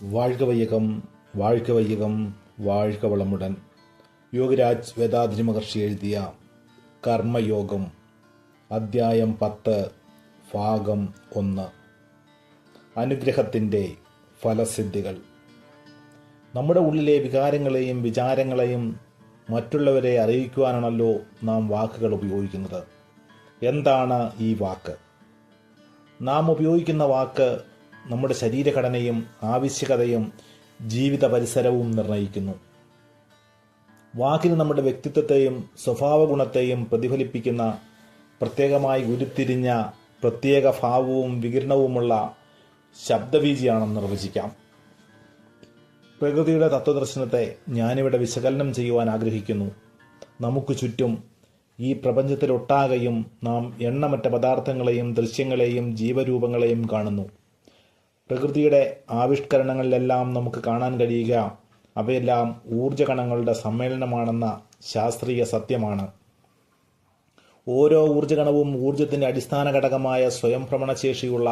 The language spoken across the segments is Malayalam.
வாழ்க வையகம், வாழ்க வையகம், வாழ்க വളമുടൻ. യോഗിരാജ് വേദാദ്രി മഹർഷി എഴുതിയ കർമ്മയോഗം, അധ്യായം 10, ഭാഗം 1. അനുഗ്രഹത്തിൻ്റെ ഫലസിദ്ധികൾ. നമ്മുടെ ഉള്ളിലെ വികാരങ്ങളെയും വിചാരങ്ങളെയും മറ്റുള്ളവരെ അറിയിക്കുവാനാണല്ലോ നാം വാക്കുകൾ ഉപയോഗിക്കുന്നത്. എന്താണ് ഈ വാക്ക്? നാം ഉപയോഗിക്കുന്ന വാക്ക് നമ്മുടെ ശരീരഘടനയും ആവശ്യകതയും ജീവിത പരിസരവും നിർണ്ണയിക്കുന്നു. വാക്കിന് നമ്മുടെ വ്യക്തിത്വത്തെയും സ്വഭാവഗുണത്തെയും പ്രതിഫലിപ്പിക്കുന്ന പ്രത്യേകമായി ഉരുത്തിരിഞ്ഞ പ്രത്യേക ഭാവവും വികിരണവുമുള്ള ശബ്ദവീചിയാണെന്ന് നിർവചിക്കാം. പ്രകൃതിയുടെ തത്വദർശനത്തെ ഞാനിവിടെ വിശകലനം ചെയ്യുവാൻ ആഗ്രഹിക്കുന്നു. നമുക്ക് ചുറ്റും ഈ പ്രപഞ്ചത്തിലൊട്ടാകെയും നാം എണ്ണമറ്റ പദാർത്ഥങ്ങളെയും ദൃശ്യങ്ങളെയും ജീവരൂപങ്ങളെയും കാണുന്നു. പ്രകൃതിയുടെ ആവിഷ്കരണങ്ങളിലെല്ലാം നമുക്ക് കാണാൻ കഴിയുക അവയെല്ലാം ഊർജ്ജകണങ്ങളുടെ സമ്മേളനമാണെന്ന ശാസ്ത്രീയ സത്യമാണ്. ഓരോ ഊർജ്ജകണവും ഊർജ്ജത്തിൻ്റെ അടിസ്ഥാന ഘടകമായ സ്വയം ഭ്രമണശേഷിയുള്ള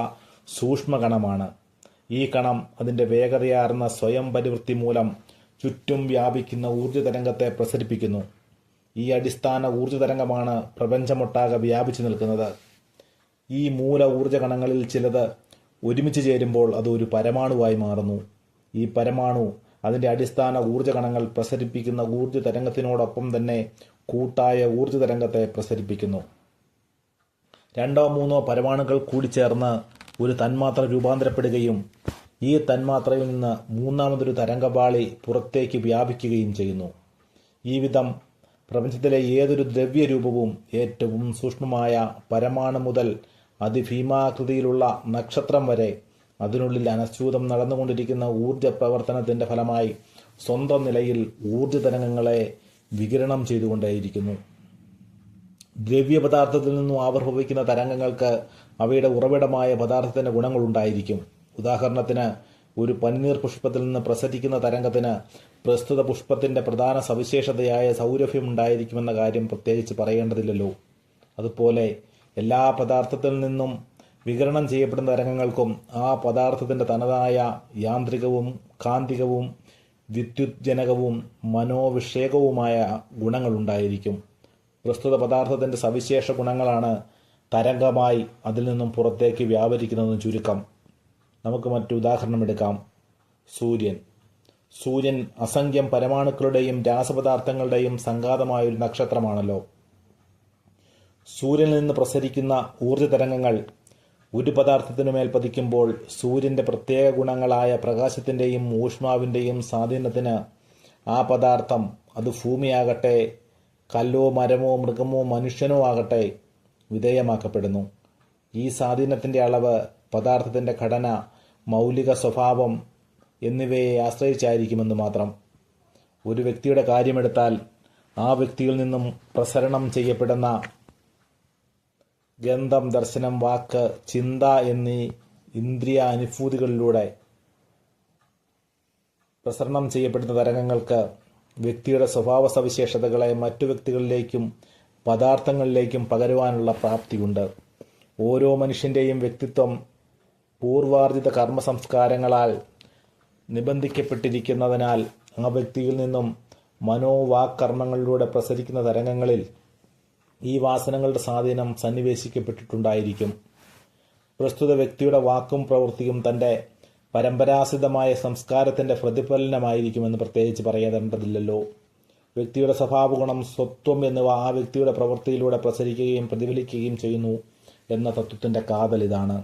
സൂക്ഷ്മകണമാണ്. ഈ കണം അതിൻ്റെ വേഗതയാർന്ന സ്വയം പരിവൃത്തി മൂലം ചുറ്റും വ്യാപിക്കുന്ന ഊർജ്ജതരംഗത്തെ പ്രസരിപ്പിക്കുന്നു. ഈ അടിസ്ഥാന ഊർജ്ജതരംഗമാണ് പ്രപഞ്ചമൊട്ടാകെ വ്യാപിച്ചു നിൽക്കുന്നത്. ഈ മൂല ഊർജ്ജകണങ്ങളിൽ ചിലത് ഒരുമിച്ച് ചേരുമ്പോൾ അത് ഒരു പരമാണുവായി മാറുന്നു. ഈ പരമാണു അതിൻ്റെ അടിസ്ഥാന ഊർജ്ജകണങ്ങൾ പ്രസരിപ്പിക്കുന്ന ഊർജ്ജതരംഗത്തിനോടൊപ്പം തന്നെ കൂട്ടായ ഊർജ്ജതരംഗത്തെ പ്രസരിപ്പിക്കുന്നു. 2-3 പരമാണുക്കൾ കൂടിച്ചേർന്ന് ഒരു തന്മാത്ര രൂപാന്തരപ്പെടുകയും ഈ തന്മാത്രയിൽ നിന്ന് മൂന്നാമതൊരു തരംഗപാളി പുറത്തേക്ക് വ്യാപിക്കുകയും ചെയ്യുന്നു. ഈ വിധം പ്രപഞ്ചത്തിലെ ഏതൊരു ദ്രവ്യരൂപവും ഏറ്റവും സൂക്ഷ്മമായ പരമാണു മുതൽ അതിഭീമാകൃതിയിലുള്ള നക്ഷത്രം വരെ അതിനുള്ളിൽ അനശ്യൂതം നടന്നുകൊണ്ടിരിക്കുന്ന ഊർജ പ്രവർത്തനത്തിൻ്റെ ഫലമായി സ്വന്തം നിലയിൽ ഊർജ്ജതരംഗങ്ങളെ വികിരണം ചെയ്തുകൊണ്ടേയിരിക്കുന്നു. ദ്രവ്യപദാർത്ഥത്തിൽ നിന്നും ആവിർഭവിക്കുന്ന തരംഗങ്ങൾക്ക് അവയുടെ ഉറവിടമായ പദാർത്ഥത്തിൻ്റെ ഗുണങ്ങളുണ്ടായിരിക്കും. ഉദാഹരണത്തിന്, ഒരു പനിനീർ പുഷ്പത്തിൽ നിന്ന് പ്രസരിക്കുന്ന തരംഗത്തിന് പ്രസ്തുത പുഷ്പത്തിൻ്റെ പ്രധാന സവിശേഷതയായ സൗരഭ്യം ഉണ്ടായിരിക്കുമെന്ന കാര്യം പ്രത്യേകിച്ച് പറയേണ്ടതില്ലല്ലോ. അതുപോലെ എല്ലാ പദാർത്ഥത്തിൽ നിന്നും വികിരണം ചെയ്യപ്പെടുന്ന തരംഗങ്ങൾക്കും ആ പദാർത്ഥത്തിൻ്റെ തനതായ യാന്ത്രികവും കാന്തികവും വിദ്യുത്ജനകവും മനോവിഷയകവുമായ ഗുണങ്ങളുണ്ടായിരിക്കും. പ്രസ്തുത പദാർത്ഥത്തിൻ്റെ സവിശേഷ ഗുണങ്ങളാണ് തരംഗമായി അതിൽ നിന്നും പുറത്തേക്ക് വ്യാപരിക്കുന്നതെന്ന് ചുരുക്കം. നമുക്ക് മറ്റു ഉദാഹരണമെടുക്കാം. സൂര്യൻ അസംഖ്യം പരമാണുക്കളുടെയും രാസപദാർത്ഥങ്ങളുടെയും സംഘാതമായൊരു നക്ഷത്രമാണല്ലോ. സൂര്യനിൽ നിന്ന് പ്രസരിക്കുന്ന ഊർജ്ജതരംഗങ്ങൾ ഒരു പദാർത്ഥത്തിനുമേൽ പതിക്കുമ്പോൾ സൂര്യൻ്റെ പ്രത്യേക ഗുണങ്ങളായ പ്രകാശത്തിൻ്റെയും ഊഷ്മാവിൻ്റെയും സ്വാധീനത്തിന് ആ പദാർത്ഥം, അത് ഭൂമിയാകട്ടെ കല്ലോ മരമോ മൃഗമോ മനുഷ്യനോ ആകട്ടെ, വിധേയമാക്കപ്പെടുന്നു. ഈ സ്വാധീനത്തിൻ്റെ അളവ് പദാർത്ഥത്തിൻ്റെ ഘടന, മൗലിക സ്വഭാവം എന്നിവയെ ആശ്രയിച്ചായിരിക്കുമെന്ന് മാത്രം. ഒരു വ്യക്തിയുടെ കാര്യമെടുത്താൽ ആ വ്യക്തിയിൽ നിന്നും പ്രസരണം ചെയ്യപ്പെടുന്ന ഗന്ധം, ദർശനം, വാക്ക്, ചിന്ത എന്നീ ഇന്ദ്രിയ അനുഭൂതികളിലൂടെ പ്രസരണം ചെയ്യപ്പെടുന്ന തരംഗങ്ങൾക്ക് വ്യക്തിയുടെ സ്വഭാവ സവിശേഷതകളെ മറ്റു വ്യക്തികളിലേക്കും പദാർത്ഥങ്ങളിലേക്കും പകരുവാനുള്ള പ്രാപ്തിയുണ്ട്. ഓരോ മനുഷ്യൻ്റെയും വ്യക്തിത്വം പൂർവാർജിത കർമ്മ സംസ്കാരങ്ങളാൽ നിബന്ധിക്കപ്പെട്ടിരിക്കുന്നതിനാൽ ആ വ്യക്തിയിൽ നിന്നും മനോവാക്കർമ്മങ്ങളിലൂടെ പ്രസരിക്കുന്ന തരംഗങ്ങളിൽ ഈ വാസനകളുടെ സ്വാധീനം സന്നിവേശിക്കപ്പെട്ടിട്ടുണ്ടായിരിക്കും. പ്രസ്തുത വ്യക്തിയുടെ വാക്കും പ്രവൃത്തിയും തൻ്റെ പരമ്പരാസിതമായ സംസ്കാരത്തിൻ്റെ പ്രതിഫലനമായിരിക്കുമെന്ന് പ്രത്യേകിച്ച് പറയേണ്ടതില്ലല്ലോ. വ്യക്തിയുടെ സ്വഭാവഗുണം, സ്വത്വം എന്നിവ ആ വ്യക്തിയുടെ പ്രവൃത്തിയിലൂടെ പ്രസരിക്കുകയും പ്രതിഫലിക്കുകയും ചെയ്യുന്നു എന്ന തത്വത്തിൻ്റെ കാതൽ ഇതാണ്.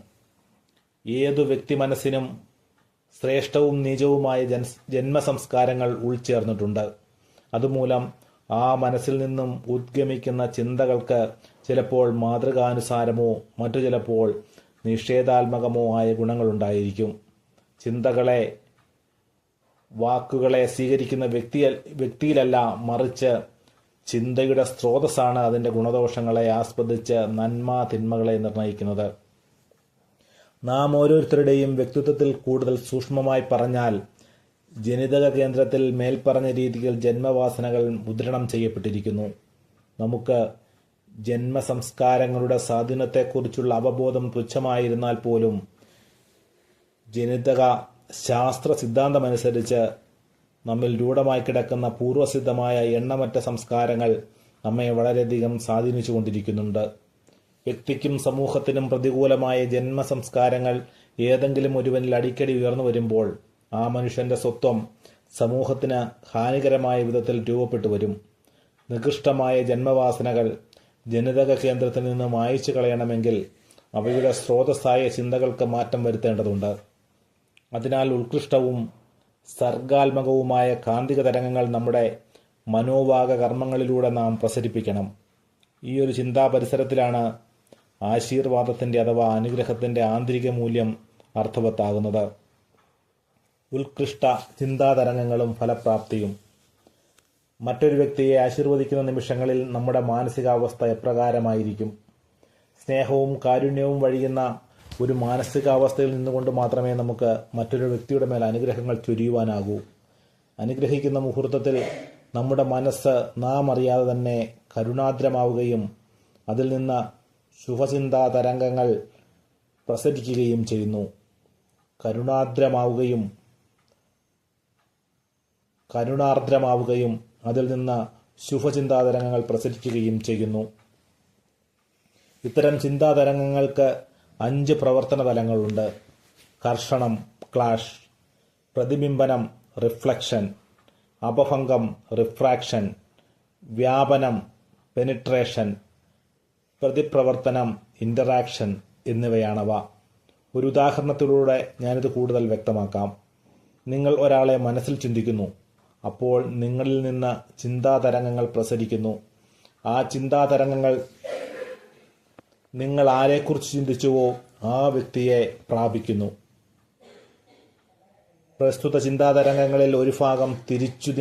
ഏതു വ്യക്തി മനസ്സിനും ശ്രേഷ്ഠവും നീചവുമായ ജന്മസംസ്കാരങ്ങൾ ഉൾച്ചേർന്നിട്ടുണ്ട്. അതുമൂലം ആ മനസ്സിൽ നിന്നും ഉദ്ഗമിക്കുന്ന ചിന്തകൾക്ക് ചിലപ്പോൾ മാതൃകാനുസാരമോ മറ്റു ചിലപ്പോൾ നിഷേധാത്മകമോ ആയ ഗുണങ്ങളുണ്ടായിരിക്കും. ചിന്തകളെ, വാക്കുകളെ സ്വീകരിക്കുന്ന വ്യക്തിയിലല്ല, മറിച്ച് ചിന്തയുടെ സ്രോതസ്സാണ് അതിൻ്റെ ഗുണദോഷങ്ങളെ ആസ്വദിച്ച് നന്മ തിന്മകളെ നിർണ്ണയിക്കുന്നത്. നാം ഓരോരുത്തരുടെയും വ്യക്തിത്വത്തിൽ കൂടുതൽ സൂക്ഷ്മമായി പറഞ്ഞാൽ, ജനിതക കേന്ദ്രത്തിൽ മേൽപ്പറഞ്ഞ രീതിയിൽ ജന്മവാസനകൾ മുദ്രണം ചെയ്യപ്പെട്ടിരിക്കുന്നു. നമുക്ക് ജന്മസംസ്കാരങ്ങളുടെ സ്വാധീനത്തെക്കുറിച്ചുള്ള അവബോധം തുച്ഛമായിരുന്നാൽ പോലും ജനിതക ശാസ്ത്ര സിദ്ധാന്തമനുസരിച്ച് നമ്മിൽ രൂഢമായി കിടക്കുന്ന പൂർവ്വസിദ്ധമായ എണ്ണമറ്റ സംസ്കാരങ്ങൾ നമ്മെ വളരെയധികം സ്വാധീനിച്ചു കൊണ്ടിരിക്കുന്നുണ്ട്. വ്യക്തിക്കും സമൂഹത്തിനും പ്രതികൂലമായ ജന്മസംസ്കാരങ്ങൾ ഏതെങ്കിലും ഒരുവനിൽ അടിക്കടി ഉയർന്നു വരുമ്പോൾ ആ മനുഷ്യന്റെ സ്വത്വം സമൂഹത്തിന് ഹാനികരമായ വിധത്തിൽ രൂപപ്പെട്ടു വരും. നികൃഷ്ടമായ ജന്മവാസനകൾ ജനിതക കേന്ദ്രത്തിൽ നിന്ന് മായ്ച്ചു കളയണമെങ്കിൽ അവയുടെ സ്രോതസ്സായ ചിന്തകൾക്ക് മാറ്റം വരുത്തേണ്ടതുണ്ട്. അതിനാൽ ഉത്കൃഷ്ടവും സർഗാത്മകവുമായ കാന്തിക തരംഗങ്ങൾ നമ്മുടെ മനോവാക കർമ്മങ്ങളിലൂടെ നാം പ്രസരിപ്പിക്കണം. ഈ ഒരു ചിന്താ പരിസരത്തിലാണ് ആശീർവാദത്തിൻ്റെ അഥവാ അനുഗ്രഹത്തിൻ്റെ ആന്തരിക മൂല്യം അർത്ഥവത്താകുന്നത്. ഉത്കൃഷ്ട ചിന്താതരംഗങ്ങളും ഫലപ്രാപ്തിയും. മറ്റൊരു വ്യക്തിയെ ആശീർവദിക്കുന്ന നിമിഷങ്ങളിൽ നമ്മുടെ മാനസികാവസ്ഥ എപ്രകാരമായിരിക്കും? സ്നേഹവും കാരുണ്യവും വഴിയുന്ന ഒരു മാനസികാവസ്ഥയിൽ നിന്നുകൊണ്ട് മാത്രമേ നമുക്ക് മറ്റൊരു വ്യക്തിയുടെ മേൽ അനുഗ്രഹങ്ങൾ ചൊരിയുവാനാകൂ. അനുഗ്രഹിക്കുന്ന മുഹൂർത്തത്തിൽ നമ്മുടെ മനസ്സ് നാം അറിയാതെ തന്നെ കരുണാദ്രമാവുകയും അതിൽ നിന്ന് ശുഭചിന്താ തരംഗങ്ങൾ പ്രസരിക്കുകയും ചെയ്യുന്നു. കരുണാർദ്രമാവുകയും അതിൽ നിന്ന് ശുഭചിന്താതരംഗങ്ങൾ പ്രസരിക്കുകയും ചെയ്യുന്നു. ഇത്തരം ചിന്താതരംഗങ്ങൾക്ക് 5 പ്രവർത്തന തലങ്ങളുണ്ട്. കർഷണം, ക്ലാഷ്; പ്രതിബിംബനം, റിഫ്ലക്ഷൻ; അപഭംഗം, റിഫ്രാക്ഷൻ; വ്യാപനം, പെനിട്രേഷൻ; പ്രതിപ്രവർത്തനം, ഇന്ററാക്ഷൻ എന്നിവയാണവ. ഒരു ഉദാഹരണത്തിലൂടെ ഞാനിത് കൂടുതൽ വ്യക്തമാക്കാം. നിങ്ങൾ ഒരാളെ മനസ്സിൽ ചിന്തിക്കുന്നു. അപ്പോൾ നിങ്ങളിൽ നിന്ന് ചിന്താതരംഗങ്ങൾ പ്രസരിക്കുന്നു. ആ ചിന്താതരംഗങ്ങൾ നിങ്ങൾ ആരെക്കുറിച്ച് ചിന്തിച്ചുവോ ആ വ്യക്തിയെ പ്രാപിക്കുന്നു. പ്രസ്തുത ചിന്താതരംഗങ്ങളിൽ ഒരു ഭാഗം തിരിച്ചു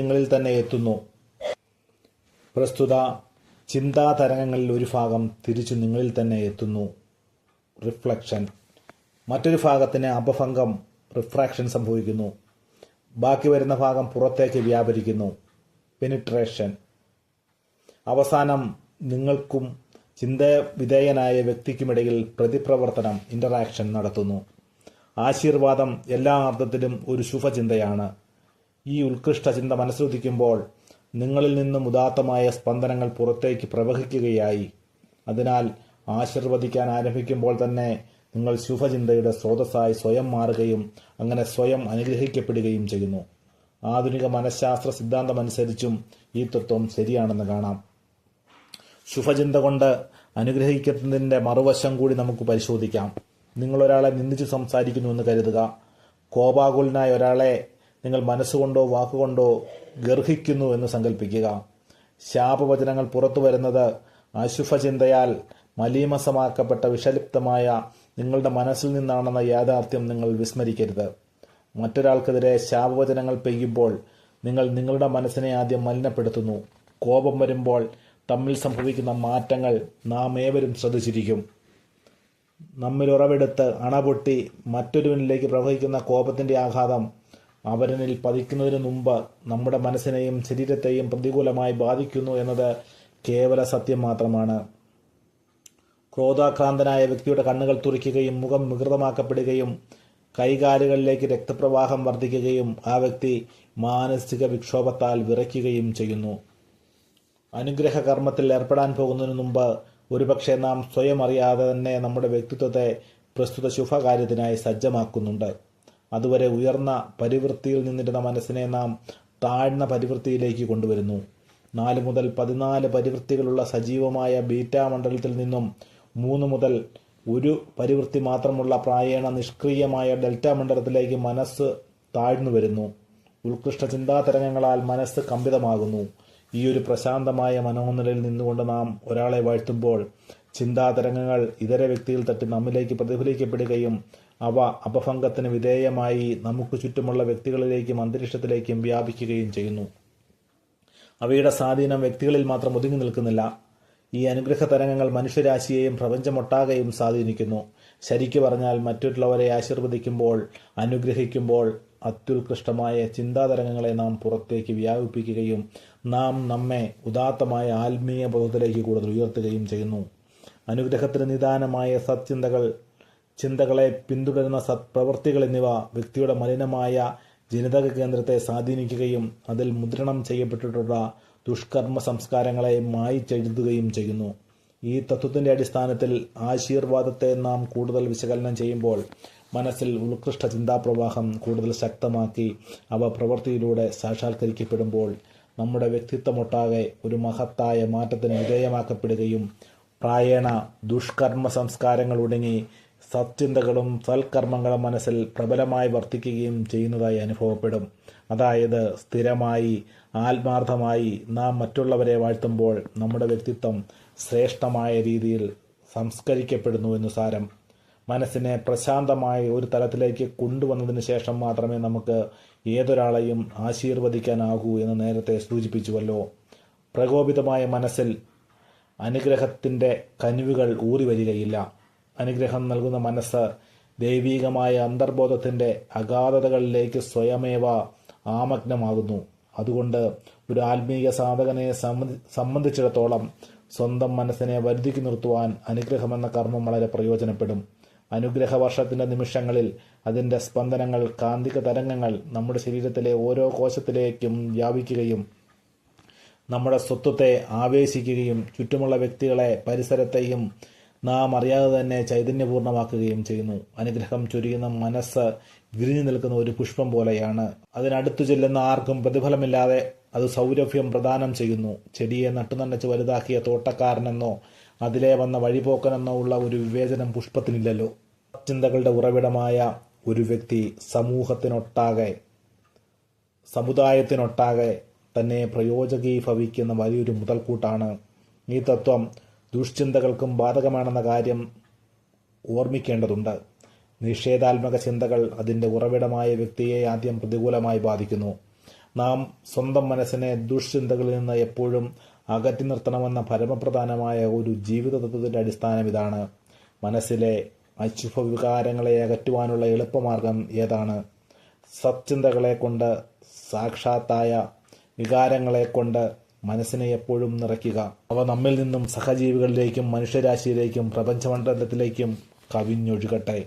നിങ്ങളിൽ തന്നെ എത്തുന്നു. റിഫ്ലക്ഷൻ. മറ്റൊരു ഭാഗത്തിന് അപഭംഗം, റിഫ്രാക്ഷൻ സംഭവിക്കുന്നു. ബാക്കി വരുന്ന ഭാഗം പുറത്തേക്ക് വ്യാപരിക്കുന്നു. പെനിട്രേഷൻ. അവസാനം നിങ്ങൾക്കും ചിന്താവിധേയനായ വ്യക്തിക്കുമിടയിൽ പ്രതിപ്രവർത്തനം, ഇന്ററാക്ഷൻ നടത്തുന്നു. ആശീർവാദം എല്ലാ അർത്ഥത്തിലും ഒരു ശുഭചിന്തയാണ്. ഈ ഉത്കൃഷ്ട ചിന്ത മനസ്സിലുദിക്കുമ്പോൾ നിങ്ങളിൽ നിന്നും ഉദാത്തമായ സ്പന്ദനങ്ങൾ പുറത്തേക്ക് പ്രവഹിക്കുകയായി. അതിനാൽ ആശീർവദിക്കാൻ ആരംഭിക്കുമ്പോൾ തന്നെ നിങ്ങൾ ശുഭചിന്തയുടെ സ്രോതസ്സായി സ്വയം മാറുകയും അങ്ങനെ സ്വയം അനുഗ്രഹിക്കപ്പെടുകയും ചെയ്യുന്നു. ആധുനിക മനഃശാസ്ത്ര സിദ്ധാന്തമനുസരിച്ചും ഈ തത്വം ശരിയാണെന്ന് കാണാം. ശുഭചിന്ത കൊണ്ട് അനുഗ്രഹിക്കുന്നതിൻ്റെ മറുവശം കൂടി നമുക്ക് പരിശോധിക്കാം. നിങ്ങളൊരാളെ നിന്ദിച്ച് സംസാരിക്കുന്നുവെന്ന് കരുതുക. കോപാകുലനായ ഒരാളെ നിങ്ങൾ മനസ്സുകൊണ്ടോ വാക്കുകൊണ്ടോ ഗർഹിക്കുന്നു എന്ന് സങ്കല്പിക്കുക. ശാപവചനങ്ങൾ പുറത്തു വരുന്നത് അശുഭചിന്തയാൽ മലീമസമാക്കപ്പെട്ട വിഷലിപ്തമായ നിങ്ങളുടെ മനസ്സിൽ നിന്നാണെന്ന യാഥാർത്ഥ്യം നിങ്ങൾ വിസ്മരിക്കരുത്. മറ്റൊരാൾക്കെതിരെ ശാപവചനങ്ങൾ പെയ്യുമ്പോൾ നിങ്ങൾ നിങ്ങളുടെ മനസ്സിനെ ആദ്യം മലിനപ്പെടുത്തുന്നു. കോപം വരുമ്പോൾ തമ്മിൽ സംഭവിക്കുന്ന മാറ്റങ്ങൾ നാം ഏവരും ശ്രദ്ധിച്ചിരിക്കും. നമ്മിൽ ഉറവെടുത്ത് അണപൊട്ടി മറ്റൊരുവനിലേക്ക് പ്രവഹിക്കുന്ന കോപത്തിൻ്റെ ആഘാതം അവരനിൽ പതിക്കുന്നതിന് മുമ്പ് നമ്മുടെ മനസ്സിനെയും ശരീരത്തെയും പ്രതികൂലമായി ബാധിക്കുന്നു എന്നത് കേവല സത്യം മാത്രമാണ്. ക്രോധാക്രാന്തനായ വ്യക്തിയുടെ കണ്ണുകൾ തുറിക്കുകയും മുഖം വികൃതമാക്കപ്പെടുകയും കൈകാലുകളിലേക്ക് രക്തപ്രവാഹം വർദ്ധിക്കുകയും ആ വ്യക്തി മാനസിക വിക്ഷോഭത്താൽ വിറയ്ക്കുകയും ചെയ്യുന്നു. അനുഗ്രഹ കർമ്മത്തിൽ ഏർപ്പെടാൻ പോകുന്നതിന് മുമ്പ് ഒരുപക്ഷെ നാം സ്വയം അറിയാതെ തന്നെ നമ്മുടെ വ്യക്തിത്വത്തെ പ്രസ്തുത ശുഭകാര്യത്തിനായി സജ്ജമാക്കുന്നുണ്ട്. അതുവരെ ഉയർന്ന പരിവൃത്തിയിൽ നിന്നിരുന്ന മനസ്സിനെ നാം താഴ്ന്ന പരിവൃത്തിയിലേക്ക് കൊണ്ടുവരുന്നു. 4 മുതൽ 14 പരിവൃത്തികളുള്ള സജീവമായ ബീറ്റാ മണ്ഡലത്തിൽ നിന്നും 3 മുതൽ 1 പരിവൃത്തി മാത്രമുള്ള പ്രായേണ നിഷ്ക്രിയമായ ഡെൽറ്റ മണ്ഡലത്തിലേക്ക് മനസ്സ് താഴ്ന്നു വരുന്നു. ഉത്കൃഷ്ട ചിന്താതരംഗങ്ങളാൽ മനസ്സ് കമ്പിതമാകുന്നു. ഈ ഒരു പ്രശാന്തമായ മനോനിലയിൽ നിന്നുകൊണ്ട് നാം ഒരാളെ വാഴ്ത്തുമ്പോൾ ചിന്താതരംഗങ്ങൾ ഇതര വ്യക്തിയിൽ തട്ടി നമ്മിലേക്ക് പ്രതിഫലിക്കപ്പെടുകയും അവ അപഭംഗത്തിന് വിധേയമായി നമുക്ക് ചുറ്റുമുള്ള വ്യക്തികളിലേക്കും അന്തരീക്ഷത്തിലേക്കും വ്യാപിക്കുകയും ചെയ്യുന്നു. അവയുടെ സ്വാധീനം വ്യക്തികളിൽ മാത്രം ഒതുങ്ങി നിൽക്കുന്നില്ല. ഈ അനുഗ്രഹ തരംഗങ്ങൾ മനുഷ്യരാശിയെയും പ്രപഞ്ചമൊട്ടാകെയും സ്വാധീനിക്കുന്നു. ശരിക്കു പറഞ്ഞാൽ മറ്റുള്ളവരെ ആശീർവദിക്കുമ്പോൾ, അനുഗ്രഹിക്കുമ്പോൾ അത്യുത്കൃഷ്ടമായ ചിന്താതരംഗങ്ങളെ നാം പുറത്തേക്ക് വ്യാപിപ്പിക്കുകയും നാം നമ്മെ ഉദാത്തമായ ആത്മീയ ബോധത്തിലേക്ക് കൂടുതൽ ഉയർത്തുകയും ചെയ്യുന്നു. അനുഗ്രഹത്തിന് നിദാനമായ സത്ചിന്തകൾ ചിന്തകളെ പിന്തുടരുന്ന സത്പ്രവൃത്തികൾ എന്നിവ വ്യക്തിയുടെ മലിനമായ ജനിതക കേന്ദ്രത്തെ സ്വാധീനിക്കുകയും അതിൽ മുദ്രണം ചെയ്യപ്പെട്ടിട്ടുള്ള ദുഷ്കർമ്മ സംസ്കാരങ്ങളെ മായ്ച്ചെഴുതുകയും ചെയ്യുന്നു. ഈ തത്വത്തിന്റെ അടിസ്ഥാനത്തിൽ ആശീർവാദത്തെ നാം കൂടുതൽ വിശകലനം ചെയ്യുമ്പോൾ മനസ്സിൽ ഉത്കൃഷ്ട ചിന്താപ്രവാഹം കൂടുതൽ ശക്തമാക്കി അവ പ്രവൃത്തിയിലൂടെ സാക്ഷാത്കരിക്കപ്പെടുമ്പോൾ നമ്മുടെ വ്യക്തിത്വമൊട്ടാകെ ഒരു മഹത്തായ മാറ്റത്തിന് വിധേയമാക്കപ്പെടുകയും പ്രായേണ ദുഷ്കർമ്മ സംസ്കാരങ്ങൾ ഒടുങ്ങി സത്ചിന്തകളും സൽക്കർമ്മങ്ങളും മനസ്സിൽ പ്രബലമായി വർത്തിക്കുകയും ചെയ്യുന്നതായി അനുഭവപ്പെടും. അതായത് സ്ഥിരമായി ആത്മാർത്ഥമായി നാം മറ്റുള്ളവരെ വാഴ്ത്തുമ്പോൾ നമ്മുടെ വ്യക്തിത്വം ശ്രേഷ്ഠമായ രീതിയിൽ സംസ്കരിക്കപ്പെടുന്നു എന്ന് സാരം. മനസ്സിനെ പ്രശാന്തമായ ഒരു തലത്തിലേക്ക് കൊണ്ടുവന്നതിന് ശേഷം മാത്രമേ നമുക്ക് ഏതൊരാളെയും ആശീർവദിക്കാനാകൂ എന്ന് നേരത്തെ സൂചിപ്പിച്ചുവല്ലോ. പ്രകോപിതമായ മനസ്സിൽ അനുഗ്രഹത്തിൻ്റെ കനിവുകൾ ഊറി വരികയില്ല. അനുഗ്രഹം നൽകുന്ന മനസ്സ് ദൈവീകമായ അന്തർബോധത്തിൻ്റെ അഗാധതകളിലേക്ക് സ്വയമേവ ആമഗ്നമാകുന്നു. അതുകൊണ്ട് ഒരു ആത്മീയ സാധകനെ സംബന്ധിച്ചിടത്തോളം സ്വന്തം മനസ്സിനെ വരുതിക്ക് നിർത്തുവാൻ അനുഗ്രഹമെന്ന കർമ്മം വളരെ പ്രയോജനപ്പെടും. അനുഗ്രഹ വർഷത്തിൻ്റെ നിമിഷങ്ങളിൽ അതിൻ്റെ സ്പന്ദനങ്ങൾ, കാന്തിക തരംഗങ്ങൾ നമ്മുടെ ശരീരത്തിലെ ഓരോ കോശത്തിലേക്കും വ്യാപിക്കുകയും നമ്മുടെ സ്വത്വത്തെ ആവേശിക്കുകയും ചുറ്റുമുള്ള വ്യക്തികളെ, പരിസരത്തെയും നാം അറിയാതെ തന്നെ ചൈതന്യപൂർണ്ണമാക്കുകയും ചെയ്യുന്നു. അനുഗ്രഹം ചൊരിയുന്ന മനസ്സ് വിരിഞ്ഞു നിൽക്കുന്ന ഒരു പുഷ്പം പോലെയാണ്. അതിനടുത്തു ചെല്ലുന്ന ആർക്കും പ്രതിഫലമില്ലാതെ അത് സൗരഭ്യം പ്രദാനം ചെയ്യുന്നു. ചെടിയെ നട്ടുനനച്ച് വലുതാക്കിയ തോട്ടക്കാരനെന്നോ അതിലെ വന്ന വഴിപോക്കനെന്നോ ഉള്ള ഒരു വിവേചനം പുഷ്പത്തിനില്ലല്ലോ. ചിന്തകളുടെ ഉറവിടമായ ഒരു വ്യക്തി സമൂഹത്തിനൊട്ടാകെ, സമുദായത്തിനൊട്ടാകെ തന്നെ പ്രയോജകീഭവിക്കുന്ന വലിയൊരു മുതൽക്കൂട്ടാണ്. ഈ തത്വം ദുഷ്ചിന്തകൾക്കും ബാധകമാണെന്ന കാര്യം ഓർമ്മിക്കേണ്ടതുണ്ട്. നിഷേധാത്മക ചിന്തകൾ അതിൻ്റെ ഉറവിടമായ വ്യക്തിയെ ആദ്യം പ്രതികൂലമായി ബാധിക്കുന്നു. നാം സ്വന്തം മനസ്സിനെ ദുഷ്ചിന്തകളിൽ നിന്ന് എപ്പോഴും അകറ്റി നിർത്തണമെന്ന പരമപ്രധാനമായ ഒരു ജീവിത തത്വത്തിൻ്റെ അടിസ്ഥാനം ഇതാണ്. മനസ്സിലെ അശുഭ വികാരങ്ങളെ അകറ്റുവാനുള്ള എളുപ്പമാർഗം ഏതാണ്? സത്ചിന്തകളെ കൊണ്ട്, സാക്ഷാത്തായ വികാരങ്ങളെ കൊണ്ട് മനസ്സിനെ എപ്പോഴും നിറയ്ക്കുക. അവ നമ്മിൽ നിന്നും സഹജീവികളിലേക്കും മനുഷ്യരാശിയിലേക്കും പ്രപഞ്ചമണ്ഡലത്തിലേക്കും കവിഞ്ഞൊഴുകട്ടെ.